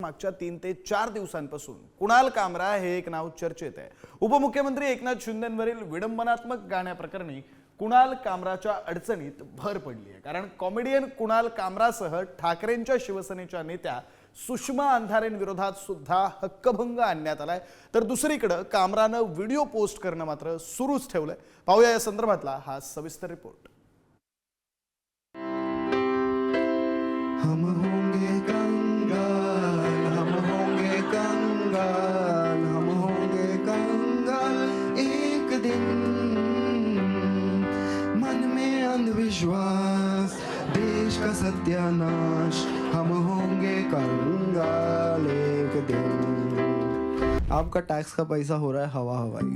मागच्या 3 ते 4 दिवसांपासून कुणाल कामरा हे एक नाव चर्चेत आहे। उपमुख्यमंत्री एकनाथ शिंदेंवरील विडंबनात्मक गाण्याप्रकरणी कुणाल कामराच्या अडचणीत भर पडली आहे। कारण कॉमेडियन कुणाल कामरासह ठाकरेंच्या शिवसेनेच्या नेत्या सुषमा अंधारेंविरोधात सुद्धा हक्कभंग आणण्यात आलाय। तर दुसरीकडे कामराने व्हिडिओ पोस्ट करणं मात्र सुरूच ठेवलंय। पाहूया या संदर्भातला हा सविस्तर रिपोर्ट। हम होंगे कंगाल, हम होंगे कंगाल, हम होंगे कंगाल एक दिन। मन में अंधविश्वास, देश का सत्यानाश, हम होंगे कंगाल एक दिन। आपका टैक्स का पैसा हो रहा है हवा हवाई।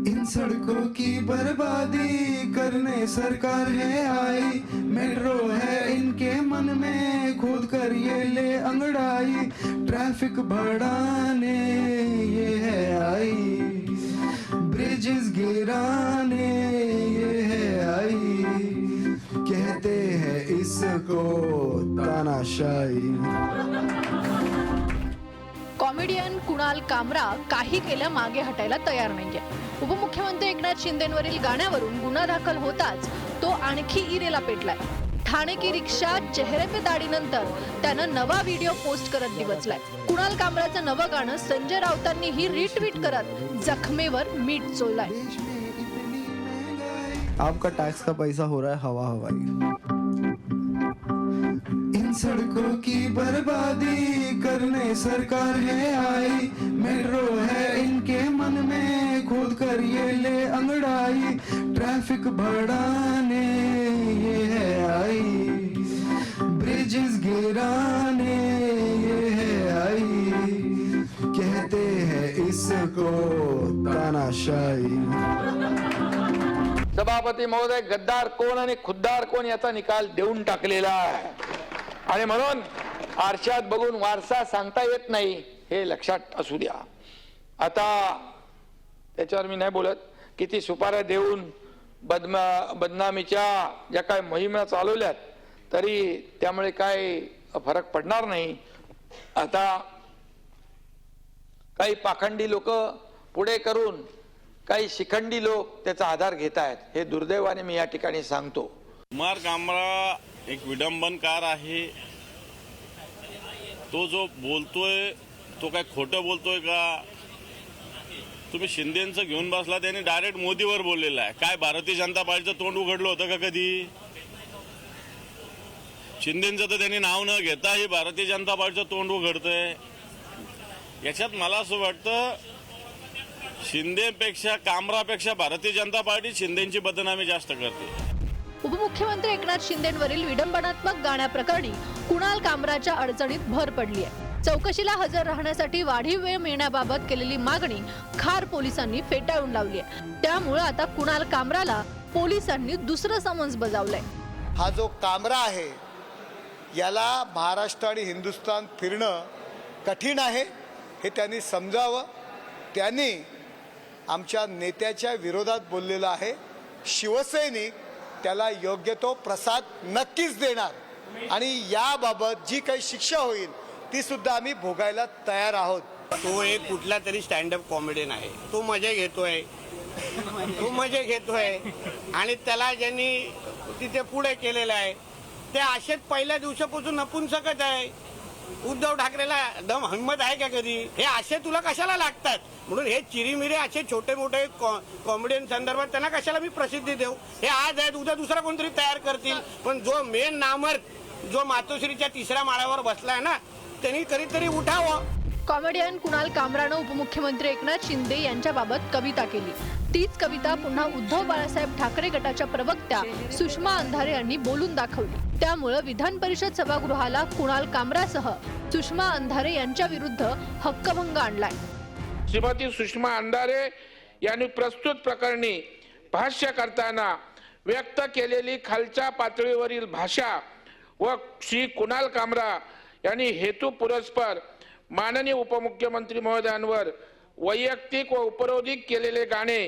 इन सड़कों की बर्बादी करने सरकार है आई। मेट्रो है इनके मन में, खोद कर ये ले अंगड़ाई। ट्रैफिक बढ़ाने ये है आई, ब्रिजेस गिराने ये है आई। कहते हैं इसको तानाशाही। कॉमेडियन कुणाल कामरा काही केल्या मागे हटायला तयार नाहीये। उपमुख्यमंत्री एकनाथ शिंदेंवरील गाण्यावरून गुन्हा दाखल होताच तो आणखी इरेला पेटलाय। ठाणे की रिक्षा चेहरे पे दाढीनंतर त्यानं नवा व्हिडिओ पोस्ट करत दिवसलाय। कुणाल कामराचं नवं गाणं संजय राऊतांनी ही रिट्वीट करत जखमेवर मीठ चोळलंय। आपका टैक्स का पैसा हो रहा है हवा हवाई। इन सड़कों की बर्बादी करने सरकार है आई। मेट्रो है इनके मन में, खोद कर ये ले अंगड़ाई। ट्रैफिक बढ़ाने ये है आई, ब्रिजेस गिराने ये है आई। कहते हैं इसको तानाशाही। सभापती महोदय, गद्दार कोण आणि खुद्दार कोण याचा निकाल देऊन टाकलेला आहे आणि म्हणून आरशात बघून वारसा सांगता येत नाही हे लक्षात असू द्या। आता त्याच्यावर मी नाही बोलत। किती सुपाऱ्या देऊन बदनामीच्या ज्या काय मोहिमा चालवल्यात तरी त्यामुळे काय फरक पडणार नाही। आता काही पाखंडी लोक पुढे करून काही शिखंडी लोक त्याचा आधार घेत आहेत, हे दुर्दैवाने मी या ठिकाणी सांगतो। कुणाल कामरा एक विडंबनकार आहे। तो जो बोलतोय तो काय खोटं बोलतोय का? तुम्ही शिंदेंचं घेऊन बसला, त्यांनी डायरेक्ट मोदीवर बोललेला आहे। काय भारतीय जनता पार्टीचं तोंड उघडलं होतं का कधी? शिंदेंचं तर त्यांनी नाव न घेता ही भारतीय जनता पार्टीचं तोंड उघडतंय। याच्यात मला असं वाटतं शिंदेपेक्षा कामरापेक्षा भारतीय जनता पार्टी शिंदेंची बदनामी जास्त करते। उपमुख्यमंत्री एकनाथ शिंदेंवरील विडंबनात्मक गाण्याप्रकरणी कुणाल कामराच्या अडचणीत भर पडली आहे। चौकशीला हजर राहण्यासाठी वाढीव वेळ मिळण्याबाबत केलेली मागणी खार पोलिसांनी फेटाळून लावली आहे। त्यामुळे आता कुणाल कामराला पोलिसांनी दुसरं समन्स बजावलंय। हा जो कामरा आहे याला महाराष्ट्र आणि हिंदुस्थान फिरणं कठीण आहे हे त्यांनी समजावं। त्यांनी आमच्या नेत्याच्या विरोधात बोललेलं आहे। शिवसैनिक त्याला योग्य तो प्रसाद नक्कीच देणार आणि याबाबत जी काही शिक्षा होईल ती सुद्धा आम्ही भोगायला तयार आहोत। तो एक कुठला तरी स्टँडअप कॉमेडियन आहे। तो मजा घेतोय आणि त्याला ज्यांनी तिथे पुढे केलेलं आहे ते असेच पहिल्या दिवसापासून नपुंसकच आहे। उद्धव ठाकरेला दम हिंमत आहे का कधी? हे असे तुला कशाला लागतात? म्हणून हे चिरीमिरे असे छोटे मोठे कॉमेडियन संदर्भात त्यांना कशाला मी प्रसिद्धी देऊ? हे आज आहेत, उद्या दुसरा कोणतरी तयार करतील। पण जो मेन नामर्थ जो मातोश्रीच्या 3ऱ्या माळ्यावर बसलाय ना, त्यांनी कधीतरी उठावं। कॉमेडियन कुणाल कामरानं उपमुख्यमंत्री एकनाथ शिंदे यांच्याबाबत कविता केली। तीच कविता पुन्हा उद्धव बाळासाहेब ठाकरे गटाच्या प्रवक्त्या सुषमा अंधारे यांनी बोलून दाखवली। त्यामुळे विधान परिषद सभागृहाला कुणाल कामरासह सुषमा अंधारे यांच्या विरुद्ध हक्कभंग आणलाय। श्रीमती सुषमा अंधारे यांनी प्रस्तुत प्रकरणी भाष्य करताना व्यक्त केलेली खालच्या पातळीवरील भाषा व श्री कुणाल कामरा यांनी हेतू पुरस्पर माननीय उपमुख्यमंत्री महोदयांवर वैयक्तिक व उपरोधिक केलेले गाणे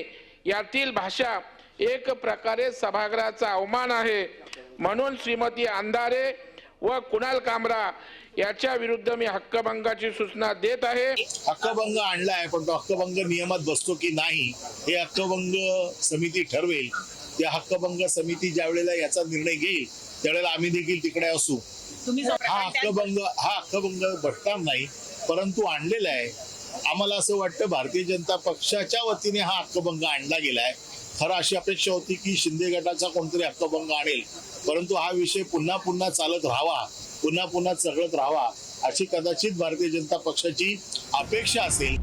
यातील भाषा एक प्रकारे सभागृहाचा अवमान आहे। म्हणून श्रीमती अंधारे व कुणाल कामरा याच्या विरुद्ध मी हक्कभंगाची सूचना देत आहे. हक्कभंग आणलाय, पण तो हक्कभंग नियमात बसतो की नाही हे हक्कभंग समिती ठरवेल. त्या हक्कभंग समिती ज्या वेळेला याचा निर्णय घेईल त्यावेळेला आम्ही देखील तिकडे असू. हा हक्कभंग बसणार नाही, परंतु आणलेला आहे. आम्हाला असं वाटतं भारतीय जनता पक्षाच्या वतीने हा हक्कभंग आणला गेलाय. खरं अशी अपेक्षा होती की शिंदे गटाचा कोणतरी हक्कभंग आणेल, परंतु हा विषय पुन्हा पुन्हा चालत राहावा, पुन्हा पुन्हा चघळत राहावा अशी कदाचित भारतीय जनता पक्षाची अपेक्षा असेल.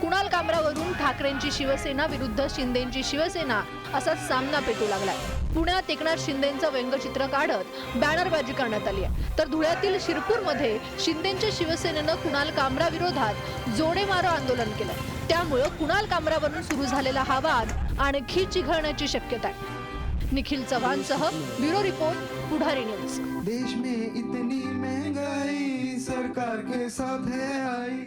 कुणाल कामरावरून ठाकरेंची शिवसेना विरुद्ध शिंदेंची शिवसेना असा सामना पेटू लागलाय. पुण्यात एकनाथ शिंदेंचं व्यंगचित्र काढत बॅनरबाजी करण्यात आली आहे, तर धुळ्यातील शिरपूरमध्ये शिंदेंच्या शिवसेनेनं कुणाल कामरा विरोधात जोडेमारो आंदोलन केलं. त्यामुळे कुणाल कामरावरून सुरू झालेला हा वाद आणखी चिघळण्याची शक्यता आहे. निखिल चव्हाणसह ब्युरो रिपोर्ट, पुढारी न्यूज. देश में इतनी महंगाई सरकार के साथ है आई.